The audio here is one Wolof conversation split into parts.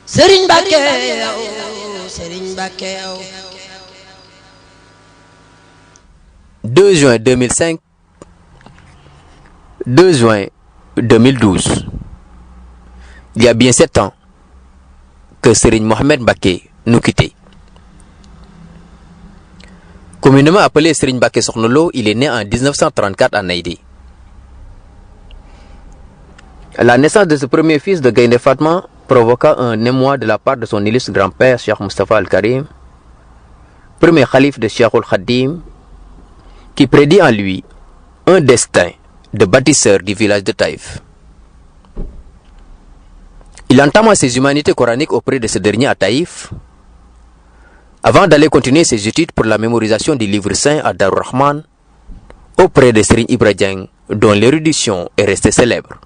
Serigne Mbacké yow Serigne Mbacké yow 2 juin 2005, 2 juin 2012. Il y a bien 7 ans que Serigne Mohamed Mbacké nous quittait. Communément appelé Serigne Mbacké Sokhna Lo, il est né en 1934 à Naïdé. La naissance de ce premier fils de Gaïndé Fatma provoqua un émoi de la part de son illustre grand-père, Cheikh Moustapha Al-Karim, premier calife de Cheikh Al-Khadim, qui prédit en lui un destin de bâtisseur du village de Taïf. Il entama ses humanités coraniques auprès de ce dernier à Taïf, avant d'aller continuer ses études pour la mémorisation du livre saint à Darou Rahman, auprès de Serigne Ibra Dieng, dont l'érudition est restée célèbre.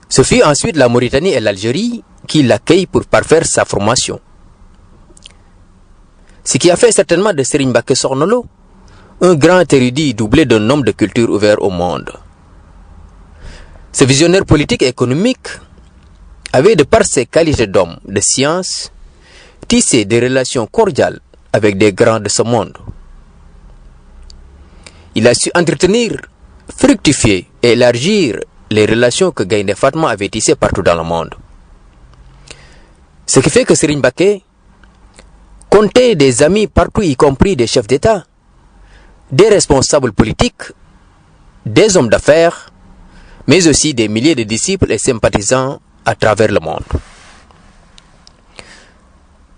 Ce fut ensuite la Mauritanie et l'Algérie qui l'accueillent pour parfaire sa formation. Ce qui a fait certainement de Serigne Mbacké Sokhna Lo un grand érudit doublé d'un homme de culture ouvert au monde. Ce visionnaire politique et économique avait, de par ses qualités d'homme de science, tissé des relations cordiales avec des grands de ce monde. Il a su entretenir, fructifier et élargir les relations que Gaïndé Fatma avait tissées partout dans le monde. Ce qui fait que Serigne Mbacké comptait des amis partout, y compris des chefs d'État, des responsables politiques, des hommes d'affaires, mais aussi des milliers de disciples et sympathisants à travers le monde.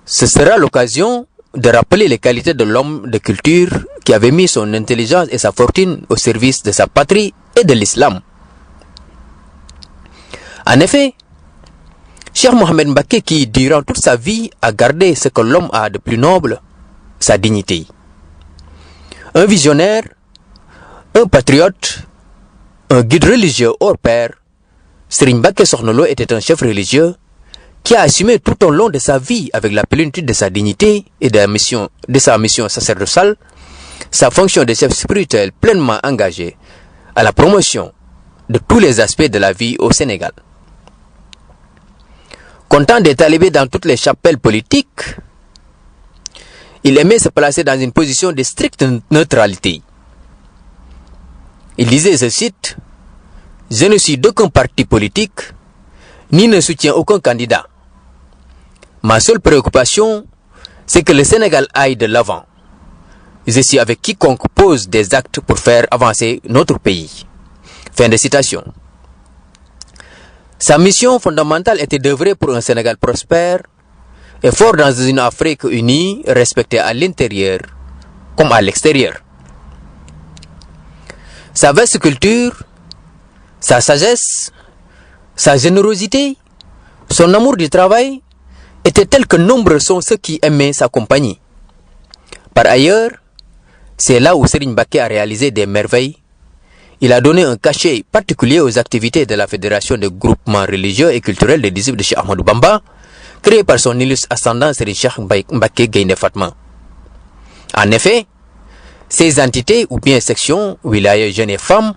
Ce sera l'occasion de rappeler les qualités de l'homme de culture qui avait mis son intelligence et sa fortune au service de sa patrie et de l'islam. En effet, Cheikh Mohamed Mbacké, qui durant toute sa vie a gardé ce que l'homme a de plus noble, sa dignité. Un visionnaire, un patriote, un guide religieux hors pair, Serigne Mbacké Sokhna Lo était un chef religieux qui a assumé tout au long de sa vie, avec la plénitude de sa dignité et de sa mission sacerdotale, sa fonction de chef spirituel pleinement engagé à la promotion de tous les aspects de la vie au Sénégal. Content d'être talibé dans toutes les chapelles politiques, il aimait se placer dans une position de stricte neutralité. Il disait, je cite, « Je ne suis d'aucun parti politique, ni ne soutiens aucun candidat. Ma seule préoccupation, c'est que le Sénégal aille de l'avant. Je suis avec quiconque pose des actes pour faire avancer notre pays. » Fin de citation. Sa mission fondamentale était d'œuvrer pour un Sénégal prospère et fort dans une Afrique unie, respectée à l'intérieur comme à l'extérieur. Sa vaste culture, sa sagesse, sa générosité, son amour du travail étaient tels que nombreux sont ceux qui aimaient sa compagnie. Par ailleurs, c'est là où Serigne Mbacké a réalisé des merveilles. Il a donné un cachet particulier aux activités de la Fédération de groupements religieux et culturels des disciples de Cheikh Ahmadou Bamba, créée par son illustre ascendant Serigne Cheikh Mbacké Gaïndé Fatma. En effet, ces entités ou bien sections, wilaya jeunes et femmes,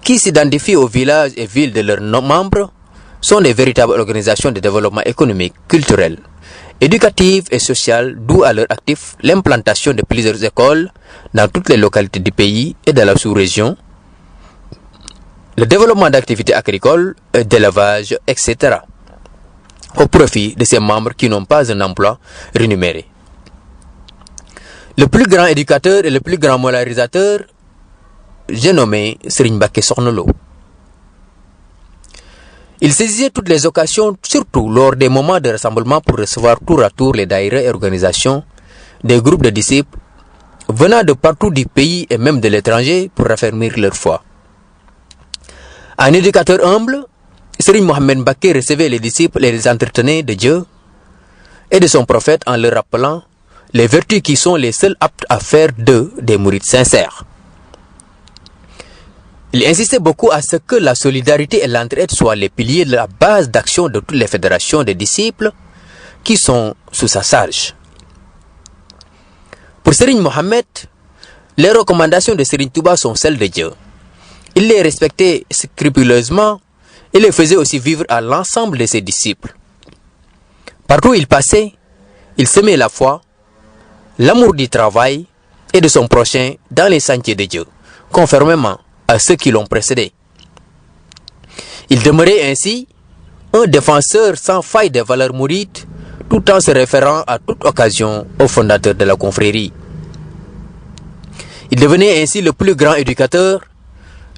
qui s'identifient aux villages et villes de leurs membres, sont des véritables organisations de développement économique, culturel, éducatif et social, d'où à leur actif l'implantation de plusieurs écoles dans toutes les localités du pays et de la sous-région, le développement d'activités agricoles, d'élevage, etc., au profit de ces membres qui n'ont pas un emploi rémunéré. Le plus grand éducateur et le plus grand moralisateur, j'ai nommé Serigne Mbacké Sokhna Lo. Il saisissait toutes les occasions, surtout lors des moments de rassemblement, pour recevoir tour à tour les daïras et organisations des groupes de disciples venant de partout du pays et même de l'étranger pour raffermir leur foi. Un éducateur humble, Serigne Mohamed Mbacké recevait les disciples et les entretenait de Dieu et de son prophète en leur rappelant les vertus qui sont les seules aptes à faire d'eux des mourides sincères. Il insistait beaucoup à ce que la solidarité et l'entraide soient les piliers de la base d'action de toutes les fédérations de disciples qui sont sous sa charge. Pour Serigne Mohamed, les recommandations de Serigne Touba sont celles de Dieu. Il les respectait scrupuleusement et le faisait aussi vivre à l'ensemble de ses disciples. Partout où il passait, il semait la foi, l'amour du travail et de son prochain dans les sentiers de Dieu, conformément à ceux qui l'ont précédé. Il demeurait ainsi un défenseur sans faille des valeurs mourides, tout en se référant à toute occasion au fondateur de la confrérie. Il devenait ainsi le plus grand éducateur,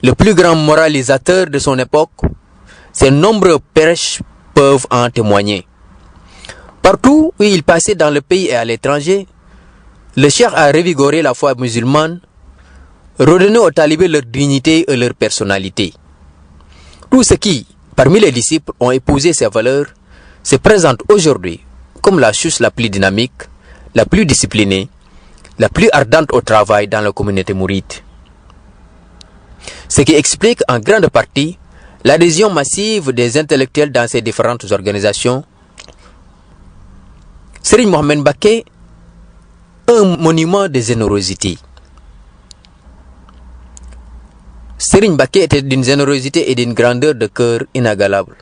le plus grand moralisateur de son époque. Ses nombreux prêches peuvent en témoigner. Partout où il passait dans le pays et à l'étranger, le cheikh a revigoré la foi musulmane, redonné aux talibés leur dignité et leur personnalité. Tous ceux qui, parmi les disciples, ont épousé ces valeurs, se présentent aujourd'hui comme la chouche la plus dynamique, la plus disciplinée, la plus ardente au travail dans la communauté mouride. Ce qui explique en grande partie l'adhésion massive des intellectuels dans ces différentes organisations. Serigne Mohamed Mbacké, un monument de générosité. Serigne Mbacké était d'une générosité et d'une grandeur de cœur inégalable.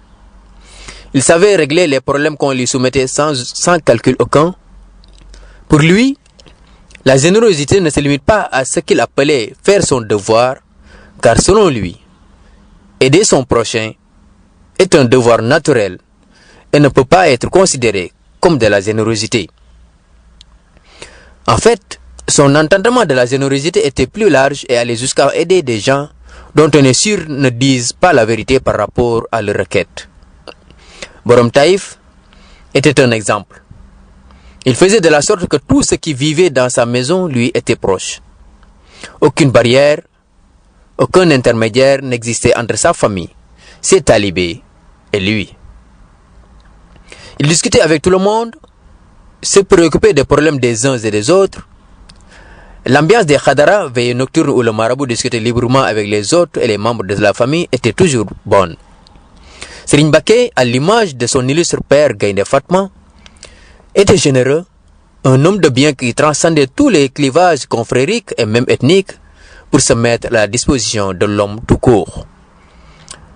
Il savait régler les problèmes qu'on lui soumettait sans calcul aucun. Pour lui, la générosité ne se limite pas à ce qu'il appelait faire son devoir, car selon lui, aider son prochain est un devoir naturel et ne peut pas être considéré comme de la générosité. En fait, son entendement de la générosité était plus large et allait jusqu'à aider des gens dont on est sûr ne disent pas la vérité par rapport à leur requête. Borom Taïf était un exemple. Il faisait de la sorte que tous ceux qui vivaient dans sa maison lui étaient proches. Aucune barrière, aucun intermédiaire n'existait entre sa famille, ses talibés et lui. Il discutait avec tout le monde, se préoccupait des problèmes des uns et des autres. L'ambiance des khadara, veillées nocturnes où le marabout discutait librement avec les autres et les membres de la famille, était toujours bonne. Serigne Mbacké, à l'image de son illustre père Gaïndé Fatma, était généreux, un homme de bien qui transcendait tous les clivages confrériques et même ethniques pour se mettre à la disposition de l'homme tout court.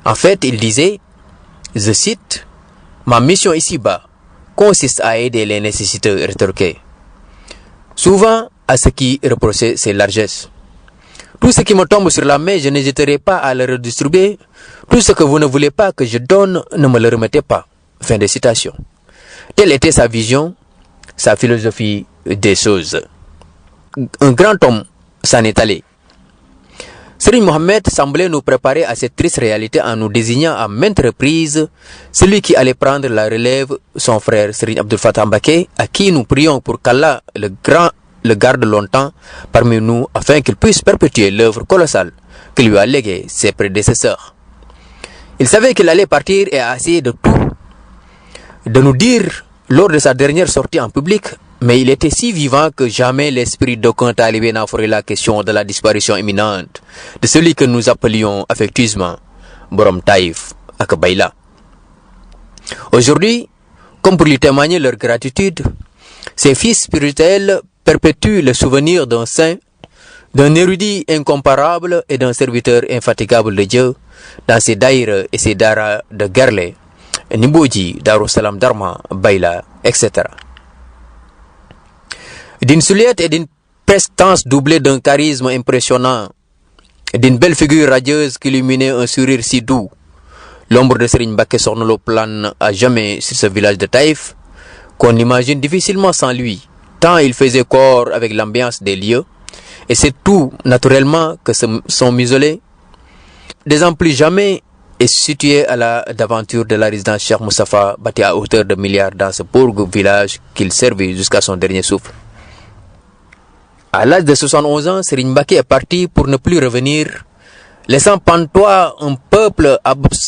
En fait, il disait, je cite, « Ma mission ici-bas consiste à aider les nécessiteux rétorqués. » Souvent, à ce qui reprochait ses largesses. Tout ce qui me tombe sur la main, je n'hésiterai pas à le redistribuer. Tout ce que vous ne voulez pas que je donne, ne me le remettez pas. Fin de citation. Telle était sa vision, sa philosophie des choses. Un grand homme s'en est allé. Serigne Mohamed semblait nous préparer à cette triste réalité en nous désignant à maintes reprises celui qui allait prendre la relève, son frère Serigne Abdul Fattah Mbacké, à qui nous prions pour qu'Allah le garde longtemps parmi nous afin qu'il puisse perpétuer l'œuvre colossale que lui a léguée ses prédécesseurs. Il savait qu'il allait partir et a essayé de nous dire lors de sa dernière sortie en public, mais il était si vivant que jamais l'esprit d'aucun talibé n'a foré la question de la disparition imminente de celui que nous appelions affectueusement Borom Taïf ak Bayla. Aujourd'hui, comme pour lui témoigner leur gratitude, ses fils spirituels perpétuent le souvenir d'un saint, d'un érudit incomparable et d'un serviteur infatigable de Dieu dans ses daïres et ses daras de Gerle, Nimboji, Darussalam Dharma, Bayla, etc. D'une souliette et d'une prestance doublée d'un charisme impressionnant, d'une belle figure radieuse qui illuminait un sourire si doux, l'ombre de Serigne Mbacké Sornolo plane à jamais sur ce village de Taïf, qu'on imagine difficilement sans lui, tant il faisait corps avec l'ambiance des lieux, et c'est tout naturellement que son mausolée, des ans plus jamais, est situé à la d'aventure de la résidence Cheikh Moustapha, bâti à hauteur de milliards dans ce pauvre village qu'il servait jusqu'à son dernier souffle. À l'âge de 71 ans, Serigne Mbacké est parti pour ne plus revenir, laissant pantois un peuple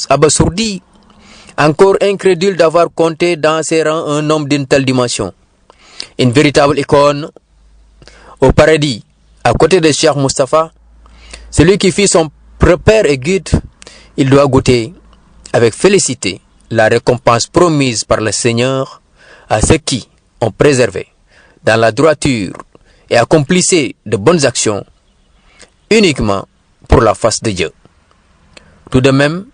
abasourdi, encore incrédule d'avoir compté dans ses rangs un homme d'une telle dimension. Une véritable icône au paradis, à côté de Cheikh Moustapha, celui qui fit son repère et guide. Il doit goûter avec félicité la récompense promise par le Seigneur à ceux qui ont préservé dans la droiture et accomplissaient de bonnes actions uniquement pour la face de Dieu. Tout de même,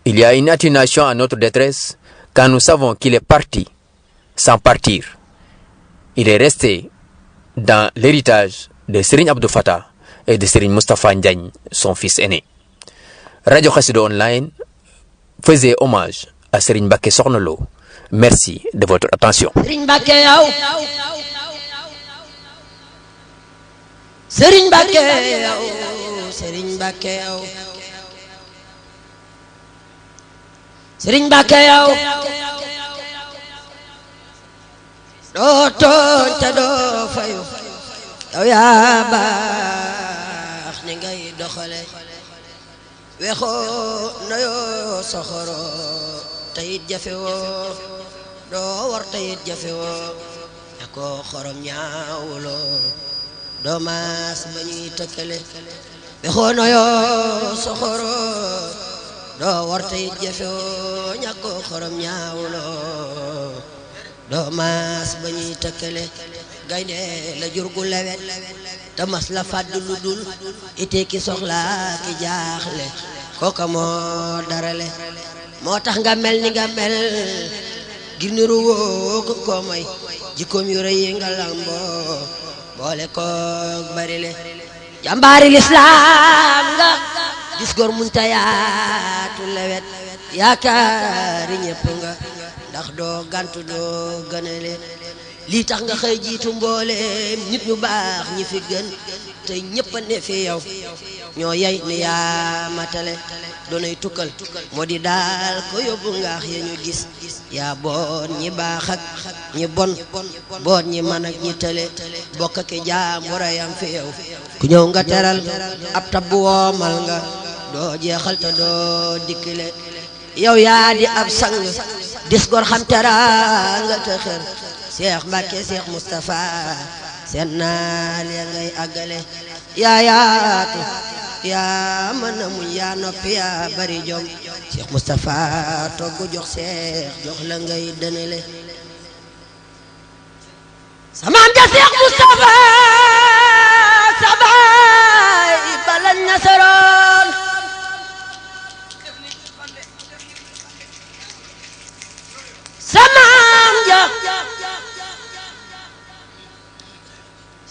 Il y a une atténuation à notre détresse quand nous savons qu'il est parti sans partir. Il est resté dans l'héritage de Serigne Abdou Fatah et de Serigne Moustapha Ndiagne, son fils aîné. Radio Khassida Online faisait hommage à Serigne Mbacké Sokhna Lo. Merci de votre attention. Serigne Mbacké yow Serigne Mbacké yow Serigne Mbacké yow Serigne Mbacké yow doo tooñ te doo fayu yow yaa baax ni ngay doxale wexoo noyoo soxoro tayit jafewoo doo war tayit jafewoo akoo xorom ñaawuloo doo maas ba ñuy tëkkale wexoo noyoo soxoro doo war tayit jafewoo ñakoo xorom ñaawuloo doo maas ba ñuy tëkkale gaynde la jur gu lewet te mas la fàdd lu dul ite ki soxla ki jaaxle kooka moo darale moo tax nga mel ni nga mel ngir niru woo ko may jikkoom yu rëy yi nga lamboo boole koog bari le jàmbaari lislaam nga gis góor munta yaatu lewet yaakaari ñépp nga ndax doo gantu doo gënale lii tax nga xëy jiitu mbooleem nit ñu baax ñi fi gën te ñëpp a ne fi yow ñoo yey ni yaa matale doonay tukkal moo di daal ko yóbbu ngaax ya ñu gis yaa boot ñi baax ak ñi bon boot ñi man ak ñi tële bokk ak jaambur yam fi yow ku ñëw nga teral ab tabbu woomal nga doo jeexal te doo dikkile yow yaa di ab sang dis gor xam teral nga te xër Cheikh Mbacké Cheikh Moustapha seen naal ya ngay àggale yaa yaatu yaa mën a muñ yaa noppi yaa bari jom Cheikh Moustapha togg jox Cheikh jox la ngay dënale samaam ja Cheikh Moustapha sabay balañ nasaroon samaam ja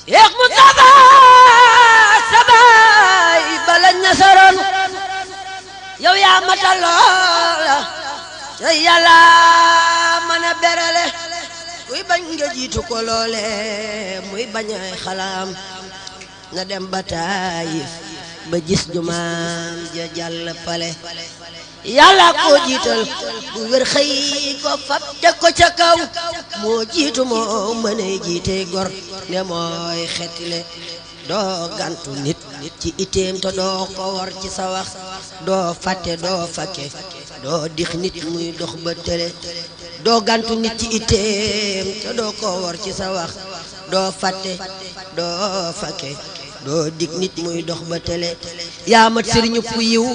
Cheikh Moustapha sabay balañ nasaroon yow yaa matal loola te yàlla mën a berale kuy bañ nga jiitu ko loole muy bañ ay xalaam na dem ba Taayif ba gis jumaam ja jàll pale yàlla koo jiital bu wér xëy ko fab teg ko ca kaw moo jiitu moo mënee jiite gor ne mooy xettile doo gantu nit ci iteem te doo ko war ci sa wax doo fàtte doo fakke doo dix nit muy dox ba tële doo gantu nit ci iteem te doo ko war ci sa wax doo fàtte doo fakke doo dig nit muy dox ba tële yaa mat sëriñu pu yiw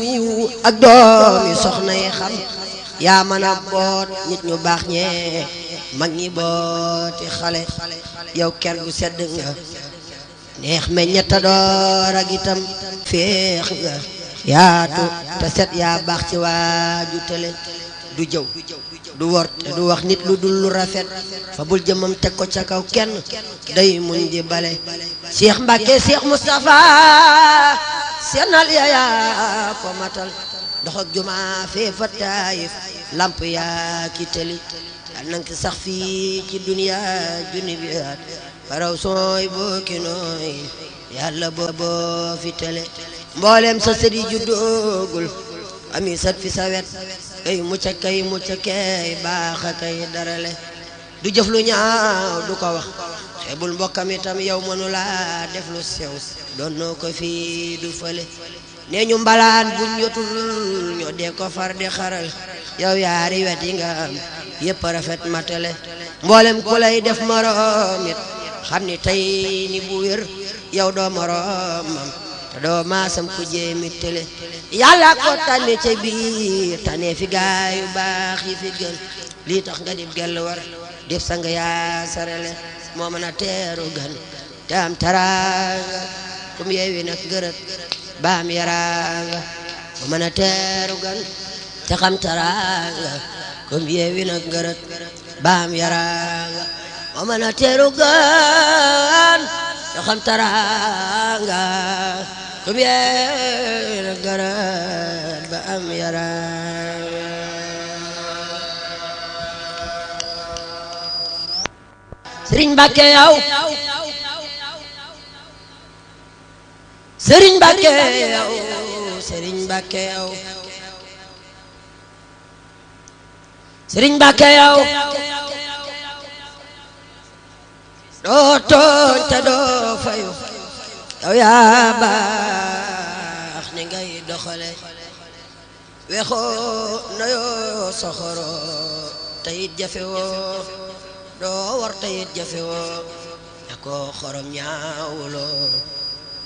ak doomi soxna yi xam yaa mën a boot nit ñu baax ñee mag ñi booti xale yow ker gu sedd nga neex meññeta door ak itam féex nga yaatu te set yaa baax ci waaju tële du jëw du wor te du wax nit lu dul lu rafet fa bul jëmam teg ko ca kaw kenn day muñ di bale Cheikh Mbacké Cheikh Moustapha seenal yaa ko matal dox ak juma fee fa Taayif lamp yaa ki tëli nang ki sax fii ci duniya junni bi at faraw sooy booki nooy yàlla boo fi tële mboolem sa sëri ju doogul ami sat fi sa wet kay mucca kay baax a kay darale du jëf lu ñaaw du ko wax xeebul mbokkam itam yow mënula def lu sew doon noo ko fii du fële nee ñu mbalaan buñ yotul ñoo dee ko far di xaral yow yaari wet yi nga am yépp rafet matale mboolem ku lay def moroom it xam ni tey ni bu wér yow doo moroomam te doo maasam ku jéemi tële yàlla ko tànne ca biir tànne fi gaay yu baax yi fi gën lii tax nga dib gell war def sang yaa sarale moo mën a teeru gan te am taraanga kum yeewi nag gërët baam yaraanga moo mën a teeru gan te xam taraanga kum yeewi nag ngërët baam yaraanga moo mën a teeru gan te xam taraanga kum yeewi nag ngërët baam yaraanga Sëriñ Mbàkke yow Sëriñ Mbàkke yow Sëriñ Mbàkke yow Sëriñ Mbàkke yow doo tooñ te doo fayu yow yaa baax ni ngay doxale wexoo nayoo soxoro te it jafewoo doo war te it jafewoo ñàkkoo xorom ñaawuloo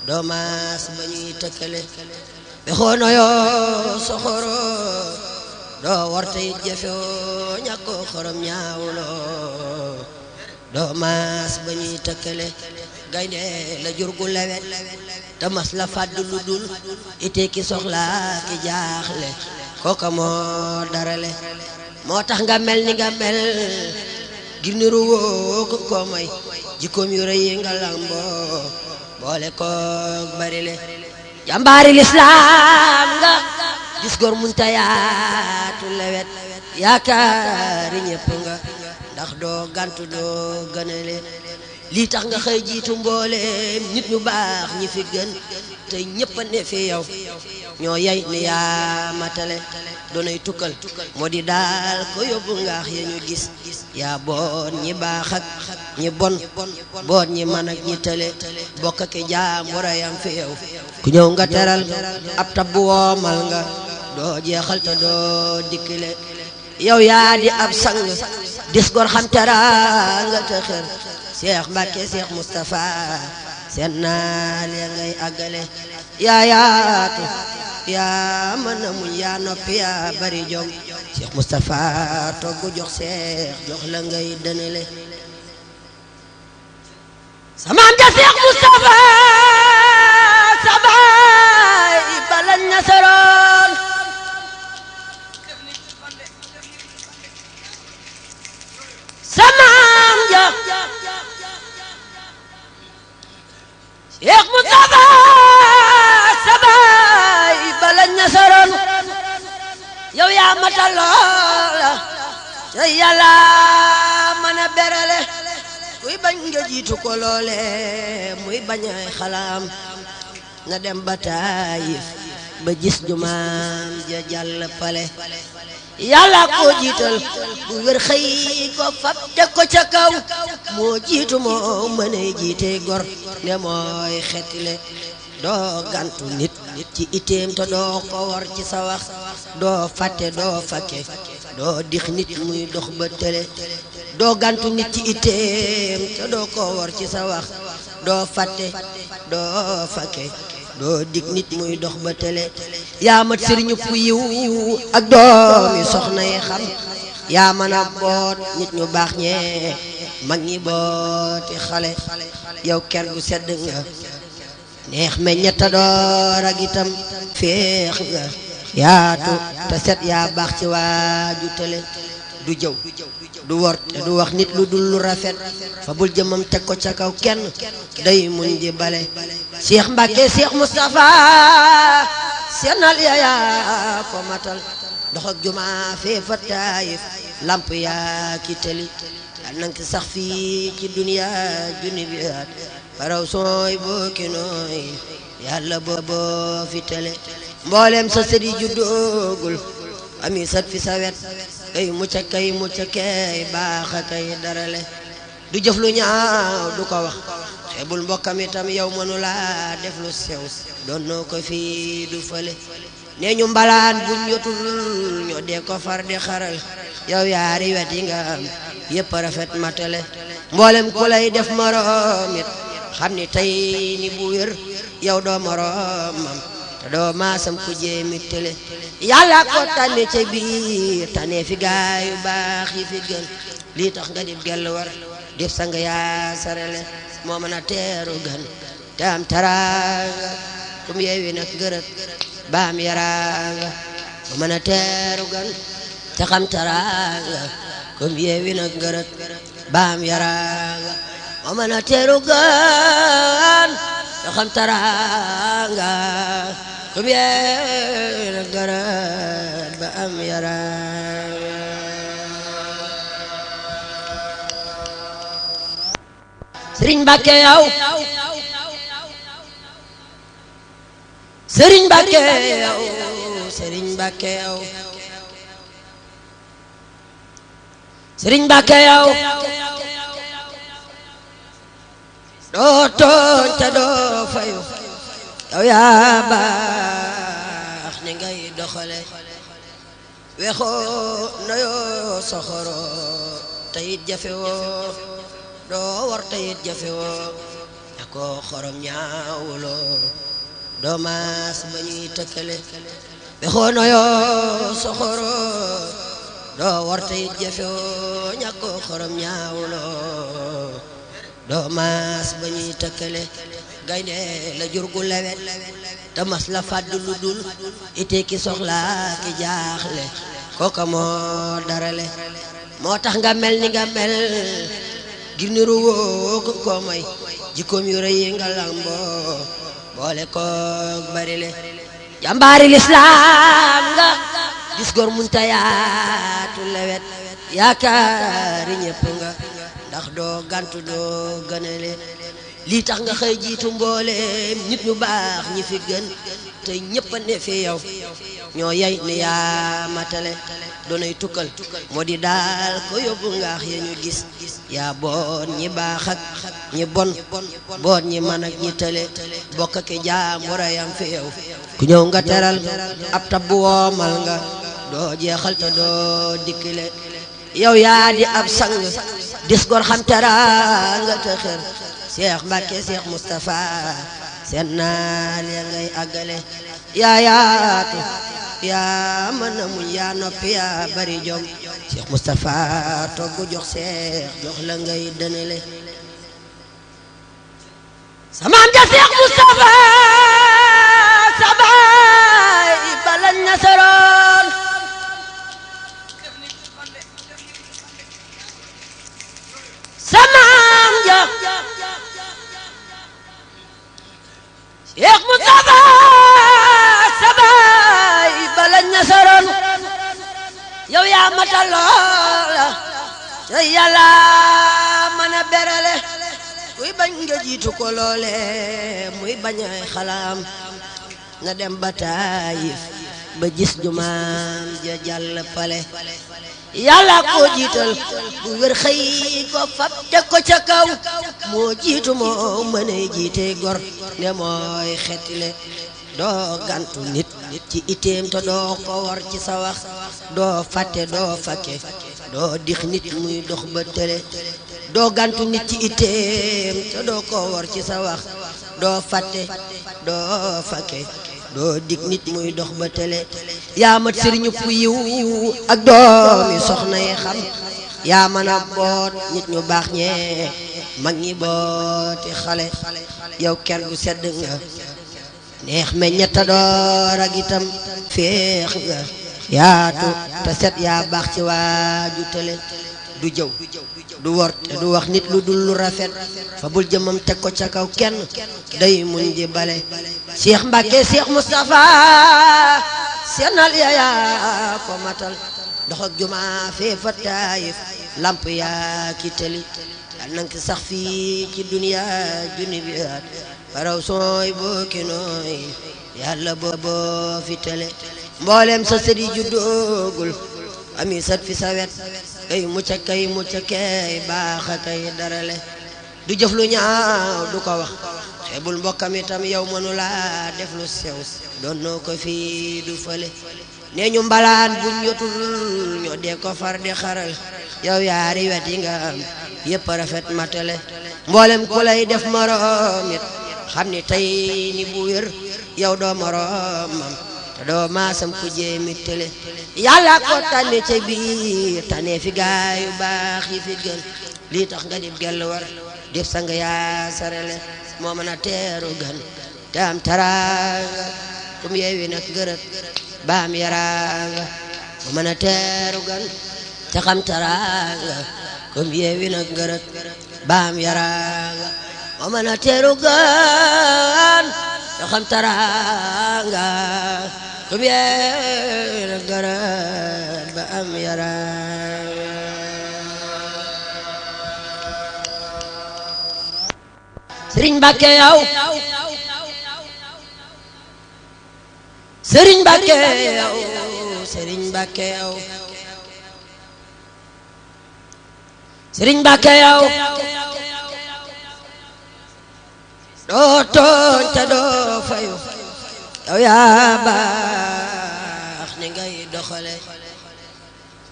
doo maas ba ñuy tëkkale wexoo nayoo soxoro doo war te it jafewoo ñàkkoo xorom ñaawuloo doo maas ba ñuy tëkkale gaynde la jur gu lewet te mas la fàdd lu dul ite ki soxla ki jaaxle kooka moo darale moo tax nga mel ni nga mel ngir niru woo ko may jikkoom yu rëy yi nga lamboo boole koog bari le jàmbaari lislaam nga gis góor munta yaatu lewet yaakaari ñépp nga ndax doo gantu doo gënale lii tax nga xëy jiitu mbooleem nit ñu baax ñi fi gën te ñépp a ne fi yow ñoo yay ni yaa matale doonay tukkal moo di daal ko yóbbu ngaax ya ñu gis yaa boon ñi baax ak ñi bon boon ñi man ak ñi tële bokk ak jaam war a yam fi yow ku ñëw nga teral ab tab woomal nga doo jeexal te doo dikkile yow yaa di ab sang dis gor xam teraanga te xër Cheikh Mbacke Cheikh Moustapha seen naal ya ngay àggale yaa yaatu yaa mën a muñ yaa noppi yaa bari jom Cheikh Moustapha togg jox Cheikh jox la ngay dënale samaam ja Cheikh Moustapha sabay balañ nasaroon samaam ja Cheikh Moustapha sabay balañ nasaroon yow yaa matal loola te yàlla mën a berale kuy bañ nga jiitu ko loole muy bañ ay xalaam nga dem ba Taayif ba gis jumaam ja jàll pale yàlla ko jiital bu wér xëy ko fab teg ko ca kaw moo jiitu moo mën a jiite gor ne mooy xetile doo gantu nit ci iteem te doo ko war ci sa wax doo fàtte doo fakke doo dix nit muy dox ba tele doo gantu nit ci iteem te doo ko war ci sa wax doo fàtte doo fakke doo dig nit muy dox ba tele yaa mat sëriñu pu yiw ak doomi soxna yi xam yaa mën a boot nit ñu baax ñee mag ñi booti xale yow ker gu sedd nga neex meññeta door ak itam féex nga yaatu te set yaa baax ci waaju tele du jëw du wor te du wax nit lu dul lu rafet fa bul jëmam teg ko ca kaw kenn day muñ di bale Cheikh Mbacke Cheikh Moustapha seenal yaa ko matal dox ak juma fee fa Taayif lamp yaa ki teli nang ki sax fii ci dunya junni bi at faraw sooy bokki nooy yàlla boo fi tele mboolem sa sëri juddoogul ami sat fi sa wet kay mucca kay baaxa kay darale du jëf lu ñaaw du ko wax xeebul mbokkam itam yow mënula def lu sew doon noo ko fii du fële nee ñu mbalaan buñ yotul ñoo dee ko far di xaral yow yaari wet yi nga am yépp rafet matale mboolem ku lay def moroom it xam ni tey ni bu wér yow doo moroomam te doo maasam ku jéemi tele yàlla ko tànne ca biir tànne fi gaay yu baax yi fi gën lii tax nga dib gell war def sang yaa sarale moo mën a teeru gan te am taraanga kum yeewi nag gërët baam yaraanga ba mën a teeru gan te xam teraanga comme yeewi nag ngërët baam yaraanga ba mën a teeru gan te xam teraanga comme yeewi nag ngërët baam yaraanga Sëriñ Mbàkke yow Sëriñ Mbàkke yow Sëriñ Mbàkke yow Sëriñ Mbàkke yow doo tooñ te doo fayu yow yaa baax ni ngay doxale wexoo noyoo soxoro tayit jafewoo doo war tayit jafewoo ñakoo xorom ñaawuloo doo maas ba ñuy tëkkale wexoo noyoo soxoro doo war tayit jafewoo ñakoo xorom ñaawuloo doo maas ba ñuy tëkkale gaynde la jur gu lewet te mas la fàddu lu dul ite ki soxla ki jaaxle kooka moo darale moo tax nga mel ni nga mel ngir niru woo ko may jikkoom yu rëy nga lamboo boole koog bari le jàmbaari lislaam nga gis góor munta yaatu lewet yaakaari ñépp nga ndax doo gantu doo gënale lii tax nga xëy jiitu mbooleem nit ñu baax ñi fi gën te ñëpp a ne fi yow ñoo yey ni yaa matale doonay tukkal moo di daal ko yóbbu ngaax ya ñu gis yaa boon ñi baax ak ñi bon boon ñi man ak ñi tële bokk ak jaamurayam fi yow ku ñëw nga teral ab tabbu woomal nga doo jeexal te doo dikkile yow yaa di ab sang dis gor xam teral nga te xër Cheikh Mbacke Cheikh Moustapha seen naal ya ngay àggale yaa yaatu yaa mën a muñ yaa noppi yaa bari jom Cheikh Moustapha togg jox Cheikh jox la ngay dënale samaam ja Cheikh Moustapha sabay balañ nasaroon samaam ja Cheikh Moustapha sabay balañ nasaroon yow yaa matal loola te yàlla mën a berale kuy bañ nga jiitu ko loole muy bañ ay xalaam na dem ba Taayif ba gis jumaam ja jàll pale yàlla koo jiital bu wér xëy ko fab teg ko ca kaw moo jiitu moo mën a jiite gor ne mooy xettile doo gantu nit ci iteem te doo ko war ci sa wax doo fàtte doo fakke doo dix nit muy dox ba tële doo gantu nit ci iteem te doo ko war ci sa wax doo fàtte doo fakke doo dig nit muy dox ba tële yaa mat sëriñu pu yiw ak doomi soxna yi xam yaa mën a boot nit ñu baax ñee mag ñi booti xale yow ker gu sedd nga neex meññeta door ak itam féex nga yaatu te set yaa baax ci waaju tële du jëw du wor te du wax nit lu dul lu rafet fa bul jëmam teg ko ca kaw kenn day muñ di bale Cheikh Mbacke Cheikh Moustapha seenal yaa ko matal dox ak juma fee fa Taayif lamp yaa ki tëli yal nang ki sax fii ci duniya junni bi at faraw sooy boo ki nooy yàlla boo fi tële mboolem sa sëri juddoogul ami sat fi sa wet kay mucca kay baax a kay darale du jëf lu ñaaw du ko wax xeebul mbokkam itam yow mënula def lu sew doon noo ko fii du fële nee ñu mbalaan buñ yotul ñoo dee ko far di xaral yow yaari wet yi nga am yépp rafet matale mboolem ku lay def moroom it xam ni tey ni bu wér yow doo moroomam te doo maasam ku jéemi tële yàlla ko tànne ca biir tànne fi gaay yu baax yi fi gën lii tax nga dib gell war def sang yaa sarale moo mën a teeru gan te am taraanga kum yeewi nag gërët baam yaranga mu mën a teeru gan te xam taranga comme yeewi nag ngërët baam yaranga mu mën a teeru gan te xam taranga comme yeewi nag ngërët baam yaranga Sëriñ Mbàkke yow Sëriñ Mbàkke yow Sëriñ Mbàkke yow Sëriñ Mbàkke yow doo tooñ te doo fayu yow yaa baax ni ngay doxale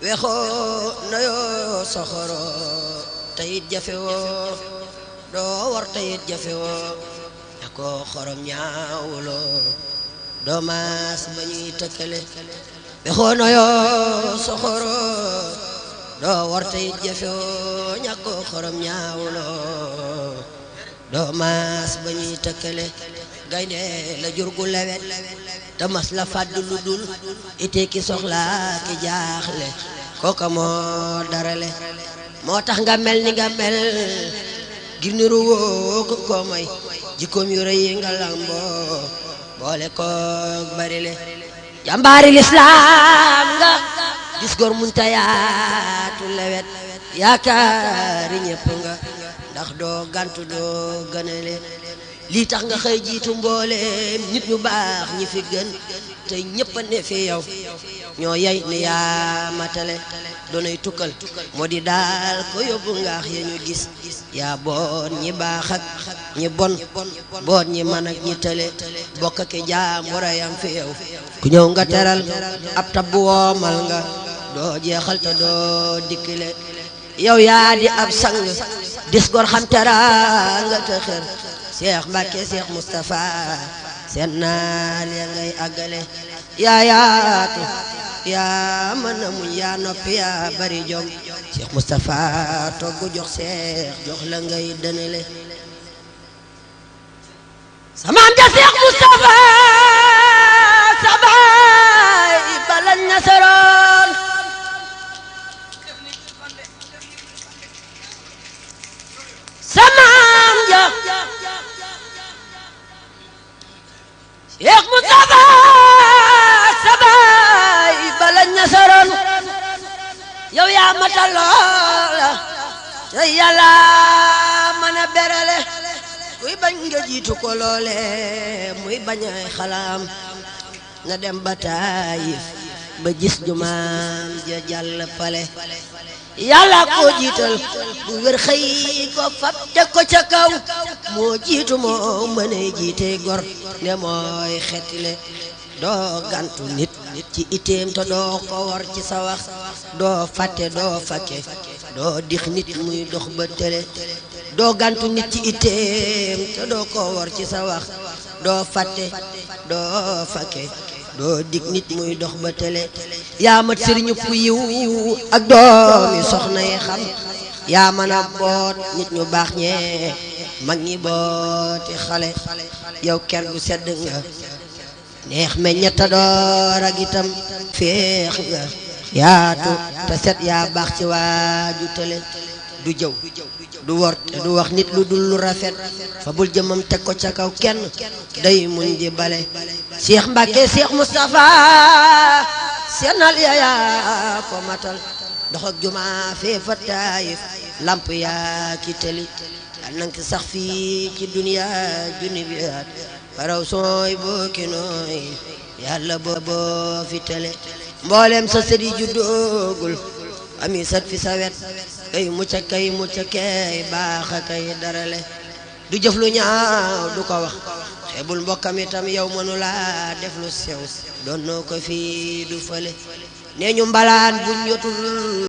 wexoo nayoo soxoro te it jafewoo doo war te it jafewoo akoo xorom ñaawuloo doo maas ba ñuy tëkkale wexoo nayoo soxoro doo war te it jafewoo ñàkkoo xorom ñaawuloo doo maas ba ñuy tëkkale gaynde la jur gu lewet te mas la fàdd lu dul ite ki soxla ki jaaxle kooka moo darale moo tax nga mel ni nga mel ngir niru woo ko may jikkoom yu rëy yi nga lamboo boole koog barile jàmbaari lislaam nga gis góor munta yaatu lewet yaakaari ñépp nga ndax doo gantu doo gënale lii tax nga xëy jiitu mbooleem nit ñu baax ñi fi gën te ñëpp a ne fi yow ñoo yey ni yaa matale doonay tukkal moo di daal ko yóbbu ngaax ya ñu gis yaa boon ñi baax ak ñi bon boon ñi man ak ñi tële bokk ki jaam war a yam fi yow ku ñëw nga teral ab tab woomal nga doo jeexal te doo dikkile yow yaa di ab sang dis gor xam teral nga te xër Cheikh Mbacke Cheikh Moustapha seen naal ya ngay àggale yaa yaatu yaa mën a muñ yaa noppi yaa bari jom Cheikh Moustapha togg jox Cheikh jox la ngay dënale samaam ja Cheikh Moustapha sabay balañ nasaroon samaam ja Cheikh Moustapha sabay balañ nasaroon yow yaa matal loola te yàlla mën a berale kuy bañ nga jiitu ko loole muy bañ ay xalaam na dem ba Taayif ba gis jumaam ja jàll pale yàlla ko jiital bu wér xëy ko fab teg ko ca kaw moo jiitu moo mën a jiite gor ne mooy xetile doo gantu nit ci iteem te doo ko war ci sa wax doo fàtte doo fakke doo dix nit muy dox ba tële doo gantu nit ci iteem te doo ko war ci sa wax doo fàtte doo fakke doo dig nit muy dox ba tële yaa mat sëriñu pu yiw ak doomi soxna yi xam yaa mën a boot nit ñu baax ñee mag ñi booti xale yow ker gu sedd nga neex meññeta door ak itam féex nga yaatu te set yaa baax ci waaju tële du jëw du wor te du wax nit lu dul lu rafet fa bul jëmam teg ko ca kaw kenn day muñ di bale Cheikh Mbacke Cheikh Moustapha seenal yaa ko matal dox ak juma fee fa Taayif lamp yaa ki tëli nang ki sax fii ci duniya junni bi at faraw sooy bokki nooy yàlla boo fi tële mboolem sa sëri juddoogul ami sat fi sa wet kay mucca kay baaxa kay darale du jëf lu ñaaw du ko wax xeebul mbokkam itam yow mënula def lu sew doon noo ko fii du fële nee ñu mbalaan buñ yotul